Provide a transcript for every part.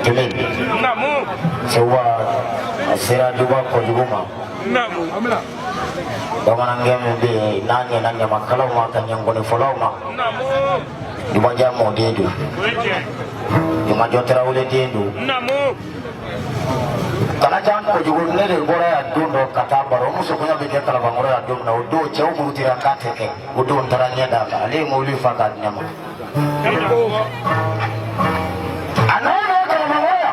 kelen sewa sera duba kojuguma bamanan min be nanya nanya makala ma kan yang goni foloma duba jamo dedu duma jotara wole dedu kana jan kojugun ne de bora dundo kata baro muso kunya be kala bangora dum na do chew murutira kateke udo ntaranya da ale muli fakat nyama anana kana mamoya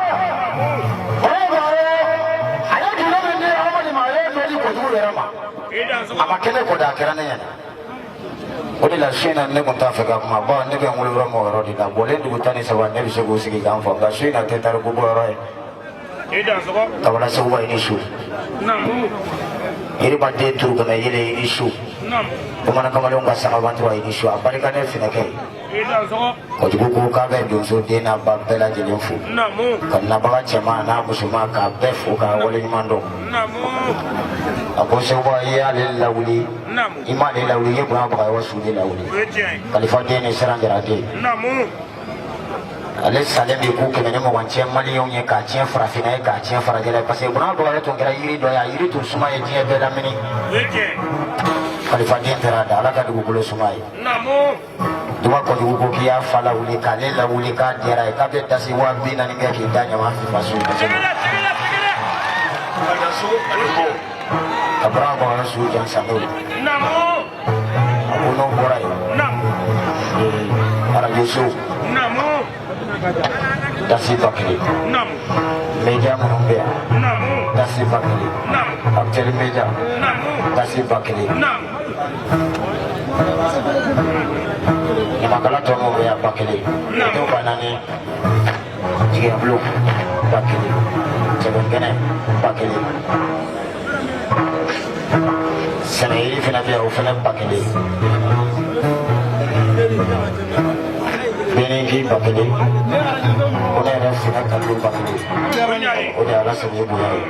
ayo dilo mende amani mayo todi kojugun rama amakene koda kerane yana odi la shena ne mutafika kuma ba ne be ngulu ramo rodi da bole ndu tani sawa ne biso go sigi kan fa ga shena te tar go boro tabala sewa ini su iri bade turu kana yele ini su kumana kamalo nga sama bantu wa ini su aparika ne finake ko jugo ka be don so de na ba bela jele fu kana ba chama na busuma ka be fu ka wole mando apo sewa ya lilawli ima lilawli ye ba ba wa su lilawli kalifa de ne sarangara de ale sale bi ku kemene mo wanche malion ye ka chien farafina ye ka chien faragela parce que buna do ale to ngira yiri do ya yiri to suma ye je be da mini khalifa din tera da ala ka du ko suma ye namo duma ko du ko ki ya fala wuli ka le la wuli ka dera ka be dasi wa bi na ni ga ki danya ma fi fasu abra ba su jan sanu namo abuno borai namo ara yesu namo dasi bakili meja mumbea dasi bakili aktel meja dasi bakili imakala to mumbea bakili itu banani jia blue bakili sebengene bakili senairi fina bia ufina bakili Benegi bakili, udah ada sini kalau bakili, udah ada sini buaya,